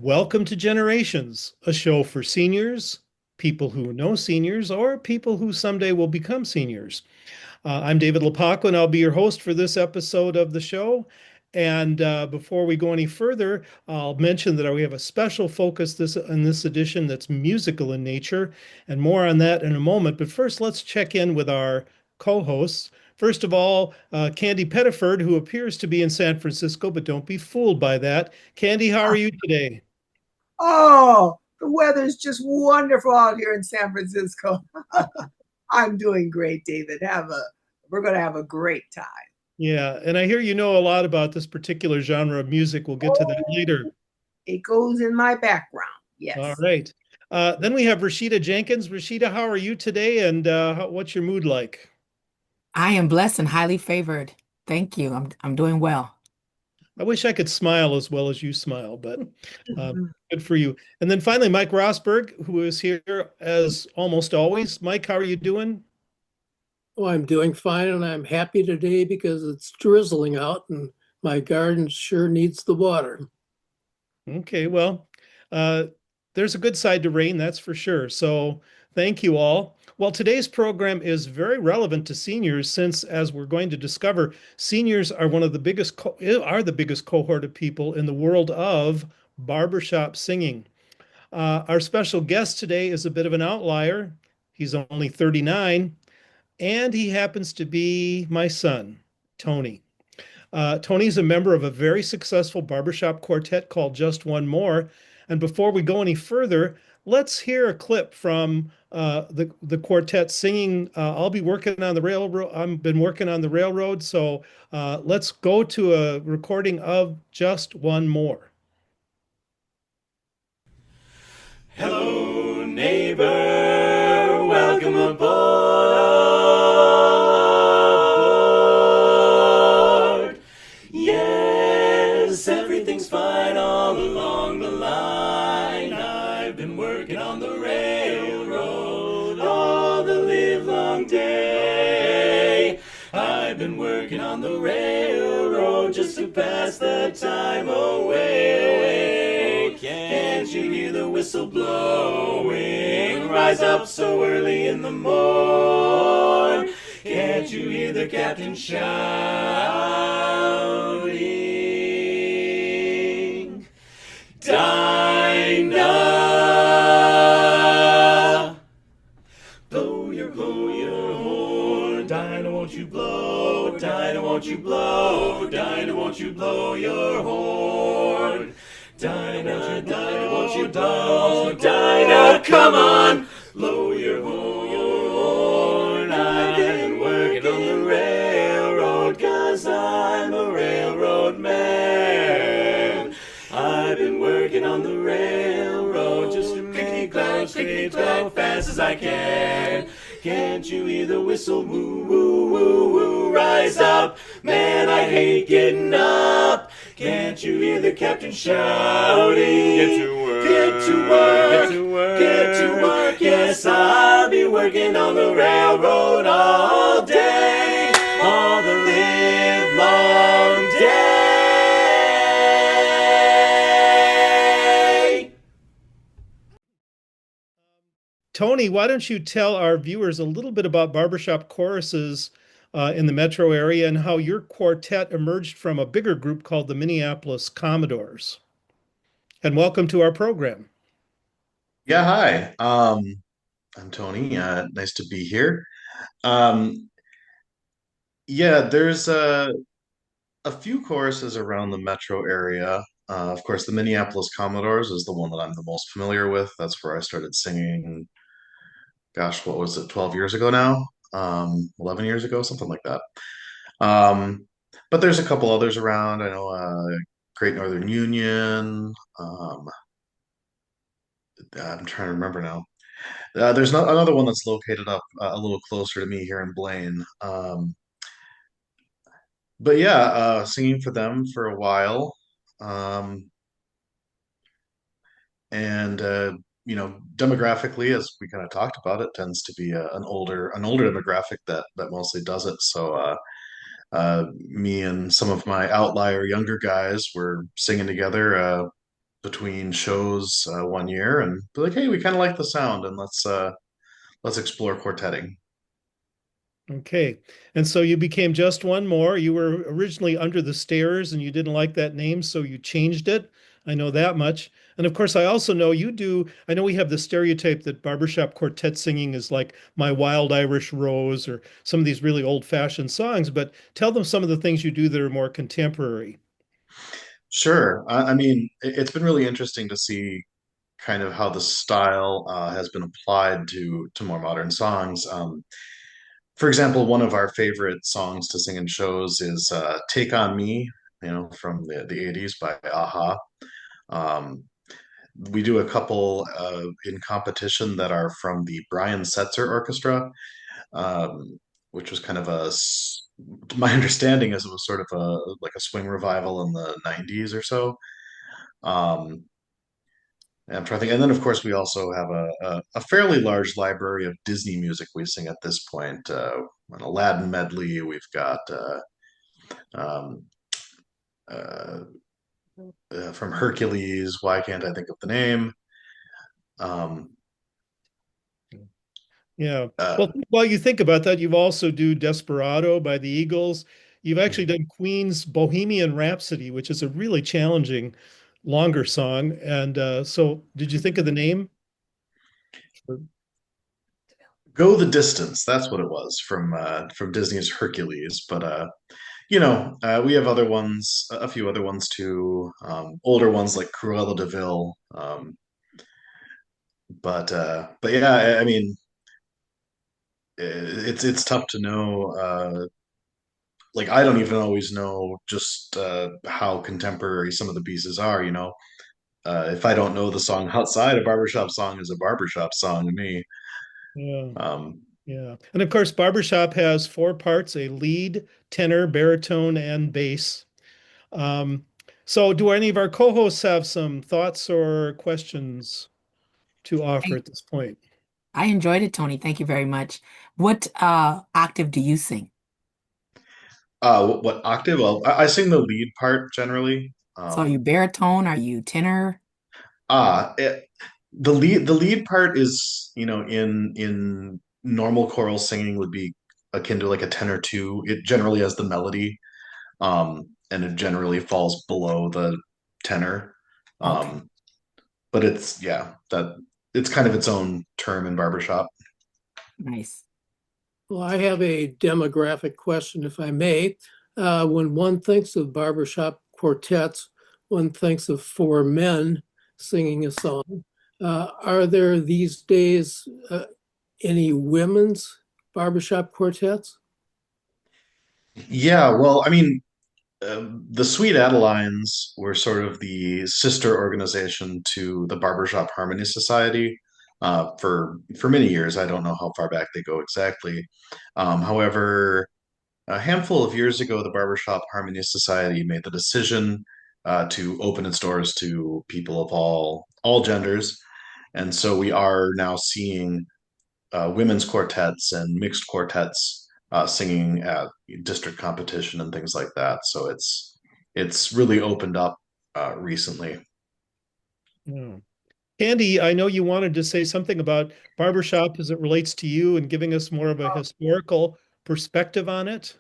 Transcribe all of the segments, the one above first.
Welcome to Generations, a show for seniors, people who know seniors, or people who someday will become seniors. I'm David Lappako, and I'll be your host for this episode of the show. And before we go any further, I'll mention that we have a special focus in this edition that's musical in nature, and more on that in a moment. But first, let's check in with our co-hosts. First of all, Candy Pettiford, who appears to be in San Francisco, but don't be fooled by that. Candy, how are you today? Oh, the weather's just wonderful out here in San Francisco. I'm doing great, David. We're going to have a great time. Yeah, and I hear you know a lot about this particular genre of music. We'll get to that later. Oh, it goes in my background. All Yes. right. Then we have Rashida Jenkins. Rashida, how are you today, and what's your mood like? I am blessed and highly favored. Thank you. I'm doing well. I wish I could smile as well as you smile, but uh, Mhm. good for you. And then finally, Mike Rosberg, who is here as almost always. Mike, how are you doing? Oh, I'm doing fine and I'm happy today because it's drizzling out and my garden sure needs the water. Okay, well, uh, there's a good side to rain, that's for sure. So thank you all. Well, today's program is very relevant to seniors since, as we're going to discover, seniors are one of the are the biggest cohort of people in the world of barbershop singing. Our special guest today is a bit of an outlier. He's only 39, and he happens to be my son, Tony. Tony's a member of a very successful barbershop quartet called Just One More. And before we go any further, let's hear a clip from the quartet singing. I'll be working on the railroad. I've been working on the railroad, so let's go to a recording of Just One More. Hello, neighbor, welcome aboard. Yes, everything's fine all along the line. I've been working on the railroad all the livelong day. I've been working on the railroad just to pass the time away. Can't you hear the whistle blowing? Rise up so early in the morn. Can't you hear the captain shouting? Dinah, blow your horn. Dinah, won't you blow? Dinah, won't you blow? Dinah, won't you blow your horn? Dinah, Dinah, won't you blow? Dinah, come on, blow your horn. I've been working on the railroad 'cause I'm a railroad man. I've been working on the railroad just to make those trains go fast as I can. Can't you hear the whistle? Woo, woo, woo, woo. Rise up, man, I hate getting up. Can't you hear the captain shouting? Get to work, get to work, get to work, get to work. Yes, I'll be working on the railroad all day, all the livelong day. Tony, why don't you tell our viewers a little bit about barbershop choruses in the metro area and how your quartet emerged from a bigger group called the Minneapolis Commodores? And welcome to our program. Yeah, hi. I'm Tony. Nice to be here. Um, yeah, there's a few choruses around the metro area. Of course, the Minneapolis Commodores is the one that I'm the most familiar with. That's where I started singing, gosh, what was it, 12 years ago now? 11 years ago, something like that. Um, but there's a couple others around. I know Great Northern Union. I'm trying to remember now. There's not another one that's located up a little closer to me here in Blaine. But yeah, singing for them for a while. Um, and demographically, as we kind of talked about, it tends to be an older demographic that mostly does it. So me and some of my outlier younger guys were singing together. between shows one year and be like, hey, we kind of like the sound, and let's explore quartetting. Okay. And so you became Just One More. You were originally Under the Stairs and you didn't like that name, so you changed it. I know that much. And of course, I also know you do. I know we have the stereotype that barbershop quartet singing is like My Wild Irish Rose or some of these really old-fashioned songs, but tell them some of the things you do that are more contemporary. Sure. I mean, it's been really interesting to see kind of how the style has been applied to more modern songs. For example, one of our favorite songs to sing in shows is "Take on Me," from the '80s by Aha. Um, we do a couple in competition that are from the Brian Setzer Orchestra, um, which was kind of my understanding is it was sort of like a swing revival in the '90s or so. Um, I'm trying to think. And then, of course, we also have a fairly large library of Disney music we sing at this point. An Aladdin medley. We've got um, uh, from Hercules. Why can't I think of the name? Um, Yeah. uh, Well, while you think about that, you've also do Desperado by the Eagles. You've actually done Queen's Bohemian Rhapsody, which is a really challenging, longer song. And so did you think of the name? Go the Distance. That's what it was from Disney's Hercules. But we have other ones, a few other ones too. Older ones like Cruella de Vil. But yeah, I mean, it's tough to know. Like I don't even always know just how contemporary some of the pieces are. If I don't know the song outside, a barbershop song is a barbershop song to me. Yeah. Um, Yeah. And of course, Barbershop has four parts, a lead, tenor, baritone, and bass. Um, so do any of our co-hosts have some thoughts or questions to offer I, at this point? I enjoyed it, Tony. Thank you very much. What octave do you sing? what octave? Well, I sing the lead part generally. So are you baritone? Are you tenor? Ah, it, the lead part is, in normal choral singing would be akin to like a tenor two. It generally has the melody, and it generally falls below the tenor. Okay, Um, but it's kind of its own term in barbershop. nice. Well, I have a demographic question, if I may. When one thinks of barbershop quartets, one thinks of four men singing a song. Are there these days any women's barbershop quartets? Yeah, well, I mean, the Sweet Adelines were sort of the sister organization to the Barbershop Harmony Society for many years. I don't know how far back they go exactly. However, a handful of years ago, the Barbershop Harmony Society made the decision to open its doors to people of all genders, and so we are now seeing women's quartets and mixed quartets singing at district competition and things like that. So it's really opened up recently. Yeah. Candy, I know you wanted to say something about barbershop as it relates to you and giving us more of a historical perspective on it.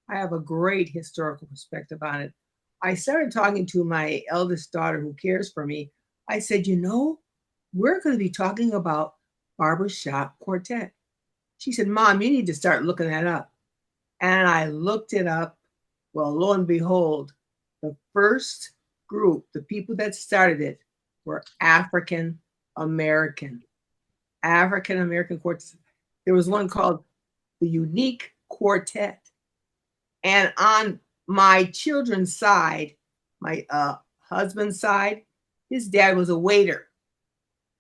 I have a great historical perspective on it. I started talking to my eldest daughter who cares for me. I said, we're going to be talking about barbershop quartet. She said, Mom, you need to start looking that up. And I looked it up. Well, lo and behold, the first group, the people that started it, were African American. African American quartets. There was one called the Unique Quartet. And on my children's side, my husband's side, his dad was a waiter.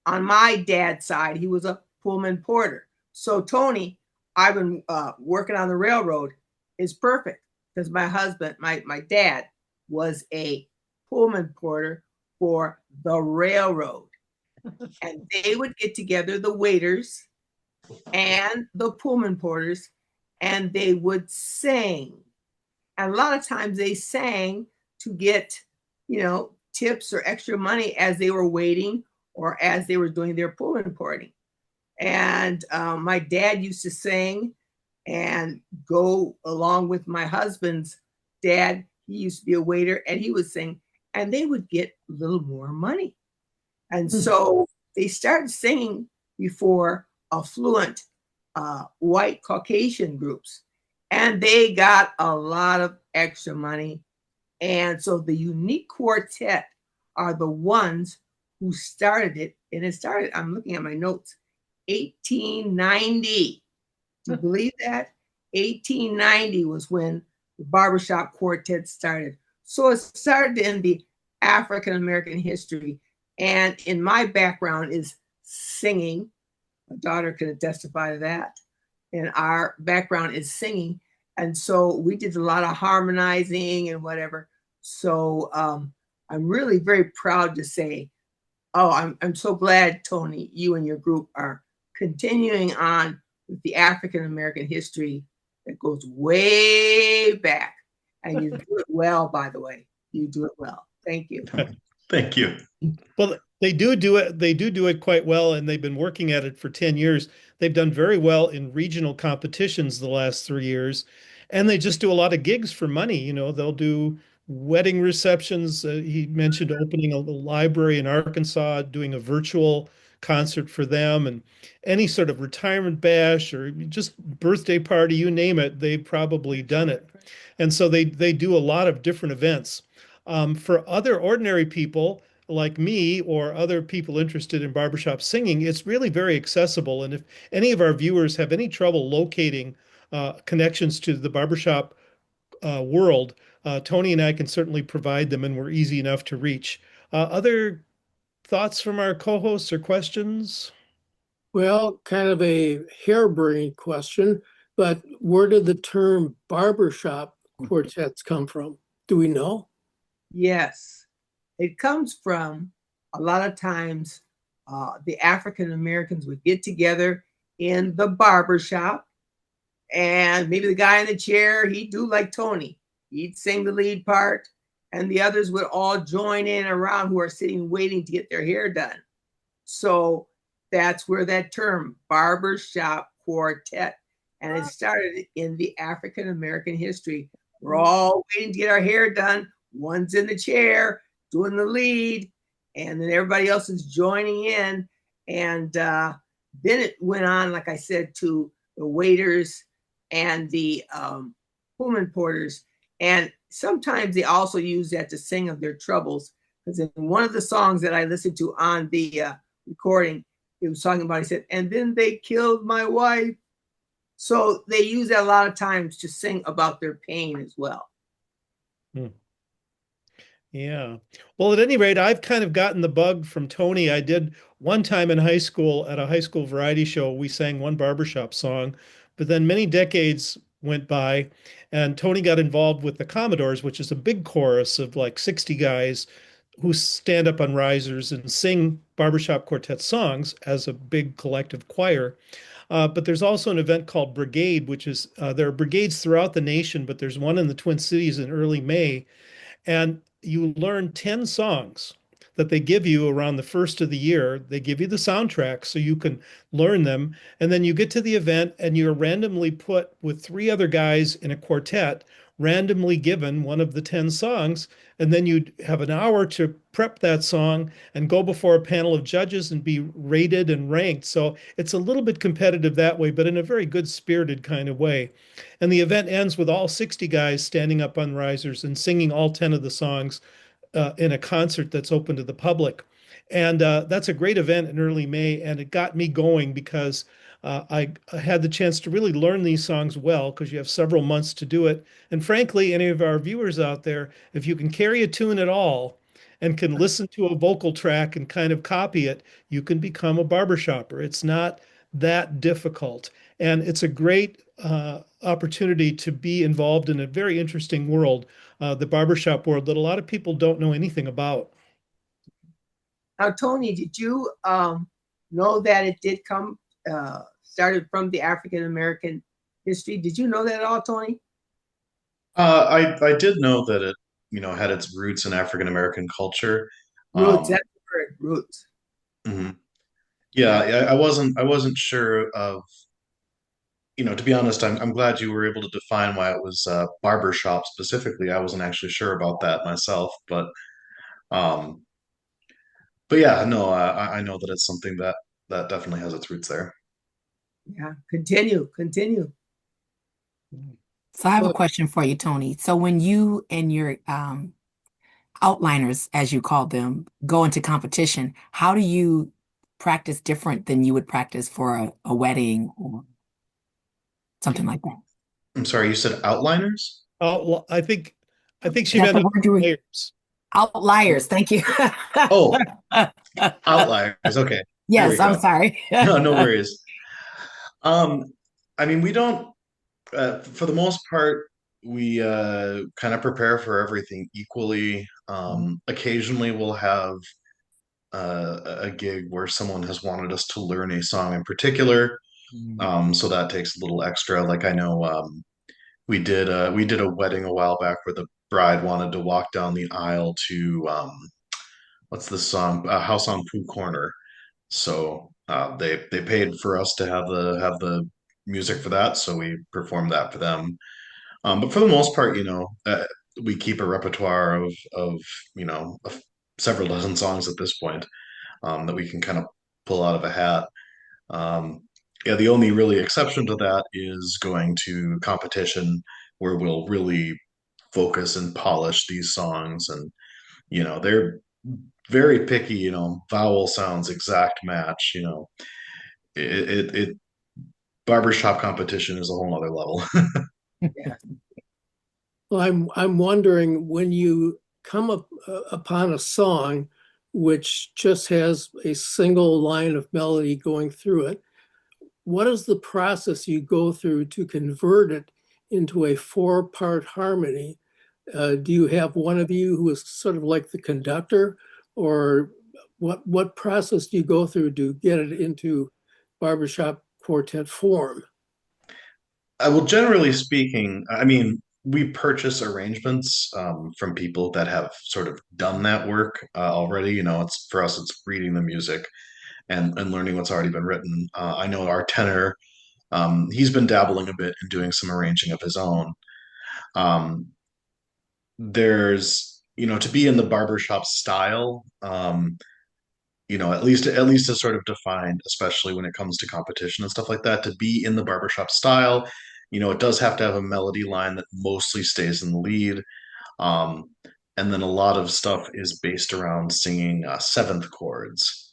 On my dad's side, he was a Pullman porter. So Tony, I've been working on the railroad, is perfect because my husband, my dad, was a Pullman porter for the railroad. And they would get together, the waiters and the Pullman porters, and they would sing. And a lot of times they sang to get, tips or extra money as they were waiting or as they were doing their pull importing. And my dad used to sing and go along with my husband's dad. He used to be a waiter and he would sing, and they would get a little more money. And so they started singing before affluent white Caucasian groups, and they got a lot of extra money. And so the unique quartet are the ones who started it. And it started, I'm looking at my notes, 1890. Do you believe that? 1890 was when the Barbershop Quartet started. So it started in the African American history. And in my background is singing. My daughter can testify to that. And our background is singing. And so we did a lot of harmonizing and whatever. So I'm really very proud to say, oh, I'm so glad, Tony, you and your group are continuing on with the African American history that goes way back. And you do it well, by the way. You do it well. Thank you. Thank you. Well, they do it. They do it quite well, and they've been working at it for 10 years. They've done very well in regional competitions the last 3 years, and they just do a lot of gigs for money. They'll do wedding receptions. He mentioned opening a library in Arkansas, doing a virtual concert for them, and any sort of retirement bash or just birthday party, you name it, they've probably done it. And so they do a lot of different events. For other ordinary people like me or other people interested in barbershop singing, it's really very accessible. And if any of our viewers have any trouble locating connections to the barbershop world, Tony and I can certainly provide them, and we're easy enough to reach. Other thoughts from our co-hosts or questions? Well, kind of a harebrained question, but where did the term barbershop quartets come from? Do we know? Yes, it comes from a lot of times the African Americans would get together in the barber shop, and maybe the guy in the chair, he'd do like Tony. He'd sing the lead part, and the others would all join in around who are sitting waiting to get their hair done. So that's where that term barbershop quartet, and it started in the African American history. We're all waiting to get our hair done. One's in the chair doing the lead, and then everybody else is joining in. And then it went on, like I said, to the waiters and the Pullman porters. And sometimes they also use that to sing of their troubles. Because in one of the songs that I listened to on the recording, he was talking about, he said, and then they killed my wife. So they use that a lot of times to sing about their pain as well. Hmm. Yeah. Well, at any rate, I've kind of gotten the bug from Tony. I did one time in high school at a high school variety show. We sang one barbershop song, but then many decades went by, and Tony got involved with the Commodores, which is a big chorus of like 60 guys who stand up on risers and sing barbershop quartet songs as a big collective choir. But there's also an event called Brigade, which is there are brigades throughout the nation, but there's one in the Twin Cities in early May, and you learn 10 songs that they give you around the first of the year. They give you the soundtrack so you can learn them. And then you get to the event and you're randomly put with three other guys in a quartet, randomly given one of the 10 songs. And then you have an hour to prep that song and go before a panel of judges and be rated and ranked. So it's a little bit competitive that way, but in a very good spirited kind of way. And the event ends with all 60 guys standing up on risers and singing all 10 of the songs in a concert that's open to the public. And that's a great event in early May. And it got me going because I had the chance to really learn these songs well because you have several months to do it. And frankly, any of our viewers out there, if you can carry a tune at all and can listen to a vocal track and kind of copy it, you can become a barbershopper. It's not that difficult. And it's a great opportunity to be involved in a very interesting world, the barbershop world that a lot of people don't know anything about. Now, Tony, did you know that it did come, started from the African American history? Did you know that at all, Tony? I did know that it had its roots in African American culture. Roots, Um, that's the word, roots. mhm. Yeah, Yeah. I wasn't sure of, to be honest, I'm glad you were able to define why it was barbershop specifically. I wasn't actually sure about that myself, um, but yeah, no, I know that it's something that definitely has its roots there. Yeah. Continue, continue. So I have a Well, question for you, Tony. So when you and your outliners, as you call them, go into competition, how do you practice different than you would practice for a wedding or something like that? I'm sorry, you said outliners? I think Is she that meant the word you were? players. Outliers. Thank you. Oh, outliers. Okay, there we Yes, I'm go. sorry. No, no worries. Um, I mean, we don't, for the most part, we kind of prepare for everything equally. Occasionally, we'll have a gig where someone has wanted us to learn a song in particular. So that takes a little extra. Like I know, we did a wedding a while back where the bride wanted to walk down the aisle to what's the song? House on Pooh Corner. So they paid for us to have the music for that, so we performed that for them. But for the most part, we keep a repertoire of several dozen songs at this point, that we can kind of pull out of a hat. Um, yeah, the only really exception to that is going to competition where we'll really focus and polish these songs, and they're very picky. Vowel sounds, exact match. It barbershop competition is a whole other level. Yeah. well, I'm wondering when you come up upon a song which just has a single line of melody going through it, what is the process you go through to convert it into a four-part harmony? Do you have one of you who is sort of like the conductor, or what process do you go through to get it into barbershop quartet form? I will, generally speaking, I mean, we purchase arrangements from people that have sort of done that work already. It's for us, it's reading the music and learning what's already been written. I know our tenor, he's been dabbling a bit in doing some arranging of his own. Um, to be in the barbershop style, at least as sort of defined, especially when it comes to competition and stuff like that, to be in the barbershop style, it does have to have a melody line that mostly stays in the lead. Um, and then a lot of stuff is based around singing seventh chords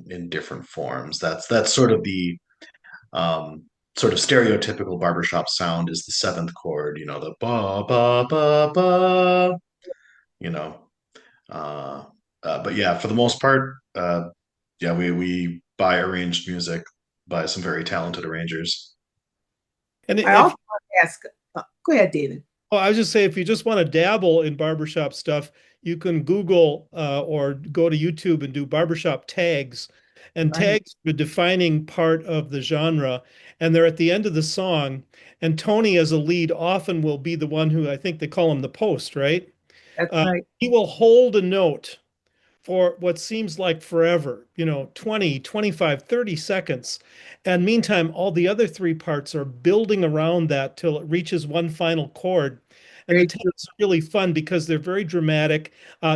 in different forms. That's um, sort of stereotypical barbershop sound is the seventh chord, the ba ba ba ba, you know. Uh, but yeah, for the most part, yeah, we buy arranged music by some very talented arrangers. And I if also want to ask, go ahead, David. Oh, I was just saying, if you just want to dabble in barbershop stuff, you can Google or go to YouTube and do barbershop tags. And Right. tags are the defining part of the genre. And they're at the end of the song. And Tony, as a lead, often will be the one who, I think they call him the post, right? That's right. He will hold a note for what seems like forever, 20, 25, 30 seconds. And meantime, all the other three parts are building around that till it reaches one final chord. And the Very true. tags are really fun because they're very dramatic.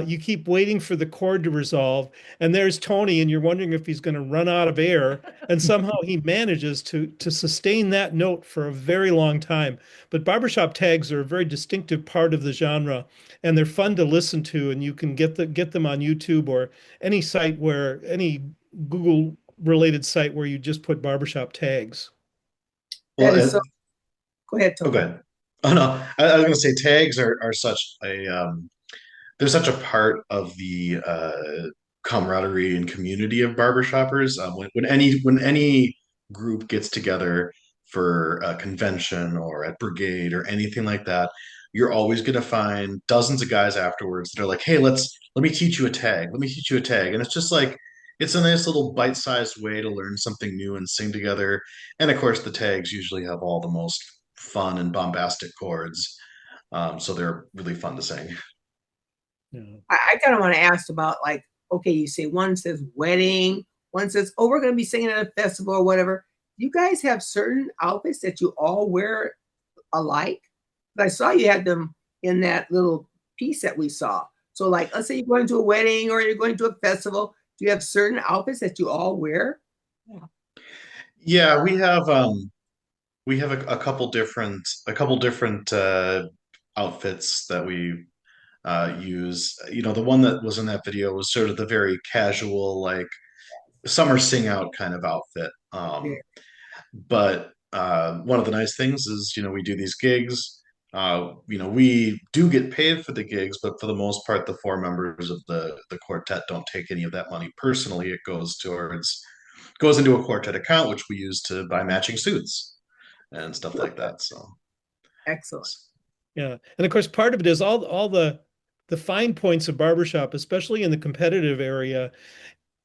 You keep waiting for the chord to resolve, and there's Tony, and you're wondering if he's going to run out of air. And somehow he manages to sustain that note for a very long time. But barbershop tags are a very distinctive part of the genre, and they're fun to listen to, and you can get them on YouTube or any Google related site where you just put barbershop tags. Well, That is so. Go ahead, Tony. okay. Oh no, I was going to say tags are such they're such a part of the camaraderie and community of barbershoppers. When any group gets together for a convention or at brigade or anything like that, you're always going to find dozens of guys afterwards that are like, "Hey, let me teach you a tag. Let me teach you a tag." And it's just like it's a nice little bite-sized way to learn something new and sing together. And of course, the tags usually have all the most fun and bombastic chords, so they're really fun to sing. Yeah. I kind of want to ask about like, okay, you say one says wedding, one says, oh, we're going to be singing at a festival or whatever. You guys have certain outfits that you all wear alike? I saw you had them in that little piece that we saw. So, like, let's say you're going to a wedding or you're going to a festival. Do you have certain outfits that you all wear? Yeah. Yeah, we have a couple different outfits that we use. You know, the one that was in that video was sort of the very casual, like summer sing out kind of outfit. Yeah. But one of the nice things is, you know, we do these gigs. You know, we do get paid for the gigs, but for the most part, the four members of the quartet don't take any of that money personally. It goes into a quartet account, which we use to buy matching suits and stuff like that. So, Excellent. Yeah. And of course, part of it is all the fine points of barbershop, especially in the competitive area.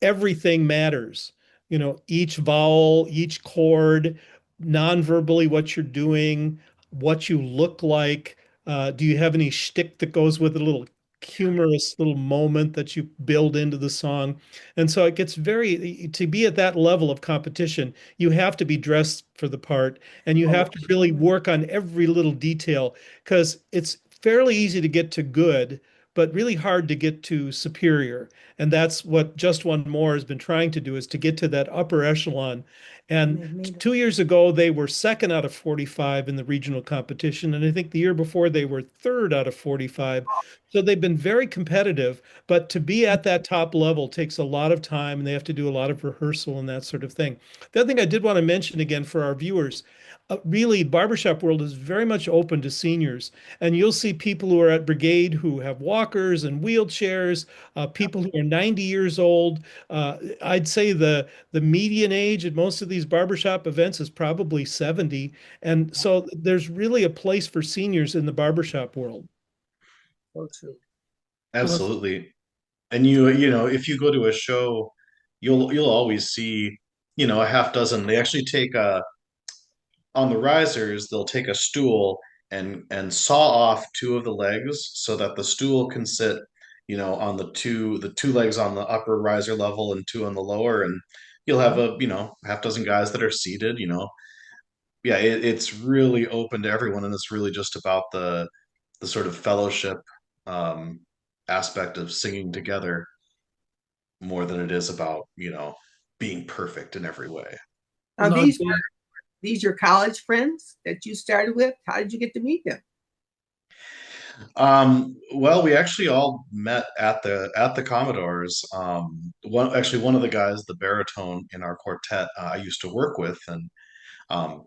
Everything matters. You know, each vowel, each chord, non-verbally what you're doing, what you look like. Do you have any shtick that goes with it, a little humorous little moment that you build into the song? And so it gets very, to be at that level of competition, you have to be dressed for the part and you Oh, have to really work on every little detail because it's fairly easy to get to good, but really hard to get to superior. And that's what Just One More has been trying to do is to get to that upper echelon. And 2 years ago, they were second out of 45 in the regional competition. And I think the year before, they were third out of 45. So they've been very competitive. But to be at that top level takes a lot of time and they have to do a lot of rehearsal and that sort of thing. The other thing I did want to mention again for our viewers, really, barbershop world is very much open to seniors. And you'll see people who are at brigade who have walkers and wheelchairs, people who are 90 years old. I'd say the median age at most of these barbershop events is probably 70. And so there's really a place for seniors in the barbershop world. so true. absolutely. And you know, if you go to a show, you'll always see, you know, a half dozen. They actually take a on the risers, they'll take a stool and saw off two of the legs so that the stool can sit, you know, on the two legs on the upper riser level and two on the lower, and you'll have a, you know, half dozen guys that are seated, you know. Yeah, it's really open to everyone, and it's really just about the sort of fellowship um, aspect of singing together more than it is about, you know, being perfect in every way. Now, Now, Dave, these your college friends that you started with? How did you get to meet them? Well, we actually all met at the Commodores. One of the guys, the baritone in our quartet, I used to work with, and um,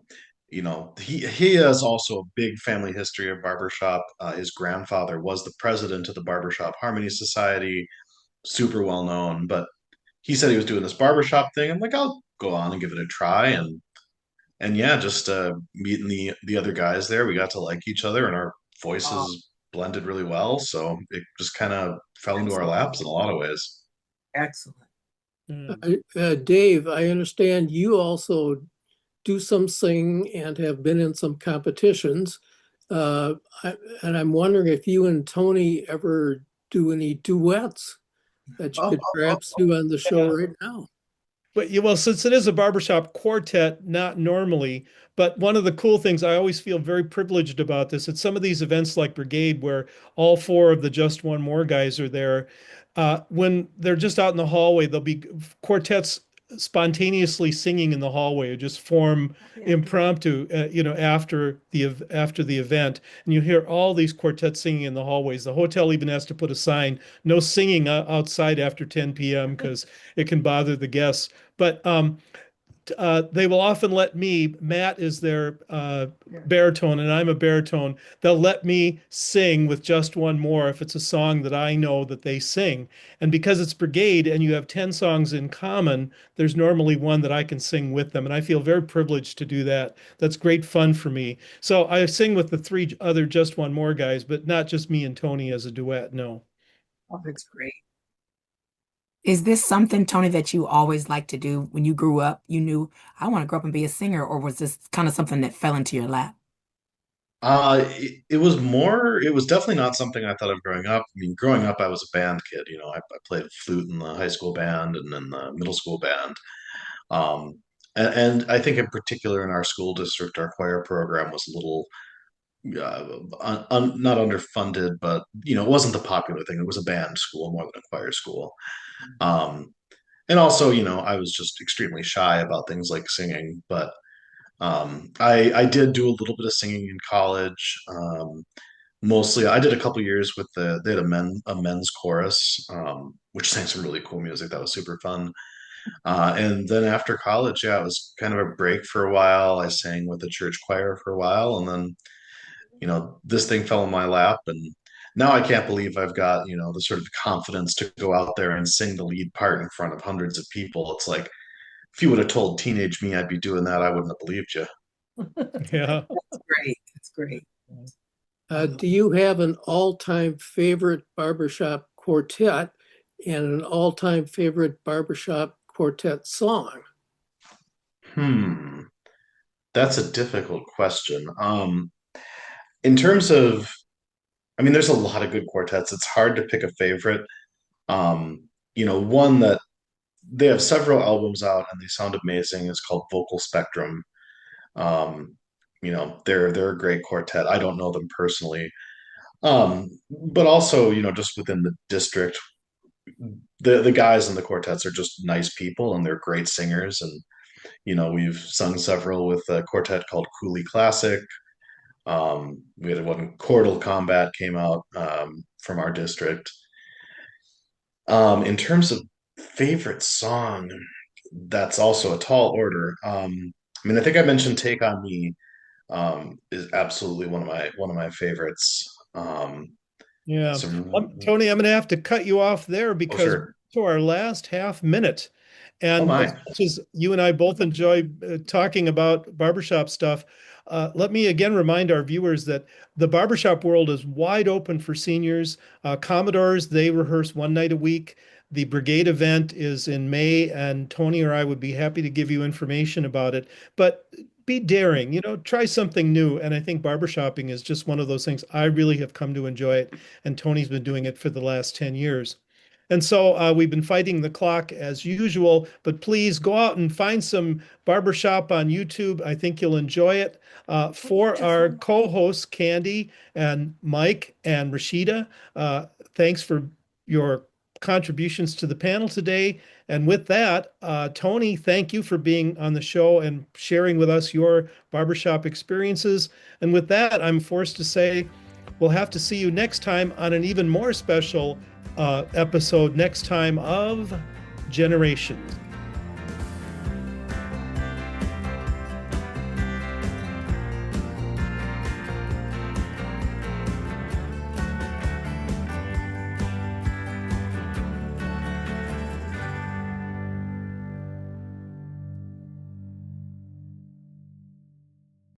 you know, he has also a big family history of barbershop. His grandfather was the president of the Barbershop Harmony Society, super well known. But he said he was doing this barbershop thing. I'm like, I'll go on and give it a try, and yeah, just meeting the other guys there, we got to like each other, and our Oh, voices blended really well. So it just kind of fell into our excellent. laps in a lot of ways. Excellent. Mm. Dave, I understand you also do some singing and have been in some competitions. Uh, and I'm wondering if you and Tony ever do any duets that you Oh, could perhaps do on the show Yeah. right now. But yeah, well, since it is a barbershop quartet, not normally, but one of the cool things I always feel very privileged about this, at some of these events like Brigade, where all four of the Just One More guys are there, when they're just out in the hallway, there'll be quartets spontaneously singing in the hallway, or just form impromptu, after the event, and you hear all these quartets singing in the hallways. The hotel even has to put a sign, no singing outside after 10 p.m. because it can bother the guests. But they will often let me, Matt is their baritone, and I'm a baritone. They'll let me sing with Just One More if it's a song that I know that they sing. And because it's brigade and you have 10 songs in common, there's normally one that I can sing with them. And I feel very privileged to do that. That's great fun for me. So I sing with the three other Just One More guys, but not just me and Tony as a duet. No. oh, that's great. Is this something, Tony, that you always liked to do when you grew up? You knew I want to grow up and be a singer, or was this kind of something that fell into your lap? It was more, it was definitely not something I thought of growing up. I mean, growing up, I was a band kid. I played flute in the high school band and in the middle school band. Um, and I think in particular in our school district, our choir program was a little, not underfunded, but, it wasn't the popular thing. It was a band school more than a choir school. Um, and also, I was just extremely shy about things like singing, but I did do a little bit of singing in college. Mostly, I did a couple years with they had a men's chorus, which sang some really cool music. That was super fun. And then after college, yeah, it was kind of a break for a while. I sang with the church choir for a while, and then this thing fell in my lap, and now I can't believe I've got the sort of confidence to go out there and sing the lead part in front of hundreds of people. It's like if you would have told teenage me I'd be doing that, I wouldn't have believed you. Yeah. That's great. That's great. Do you have an all-time favorite barbershop quartet and an all-time favorite barbershop quartet song? Hmm, that's a difficult question. In terms of, I mean, there's a lot of good quartets. It's hard to pick a favorite. One that they have several albums out and they sound amazing is called Vocal Spectrum. Um, they're a great quartet. I don't know them personally. But also, just within the district, the guys in the quartets are just nice people and they're great singers. And we've sung several with a quartet called Cooley Classic. We had one Chordal Combat came out from our district. In terms of favorite song, that's also a tall order. I mean, I think I mentioned "Take on Me" is absolutely one of my favorites. Yeah. Some Tony, I'm going to have to cut you off there Oh, because sure. we're to our last half minute. Oh And as my. much as you and I both enjoy talking about barbershop stuff, let me again remind our viewers that the barbershop world is wide open for seniors. Commodores, they rehearse one night a week. The brigade event is in May, and Tony or I would be happy to give you information about it. But be daring, try something new. And I think barbershopping is just one of those things. I really have come to enjoy it. And Tony's been doing it for the last 10 years. And so we've been fighting the clock as usual, but please go out and find some barbershop on YouTube. I think you'll enjoy it. For our co-hosts, Candy and Mike and Rashida, thanks for your contributions to the panel today. And with that, Tony, thank you for being on the show and sharing with us your barbershop experiences. And with that, I'm forced to say we'll have to see you next time on an even more special episode next time of Generations.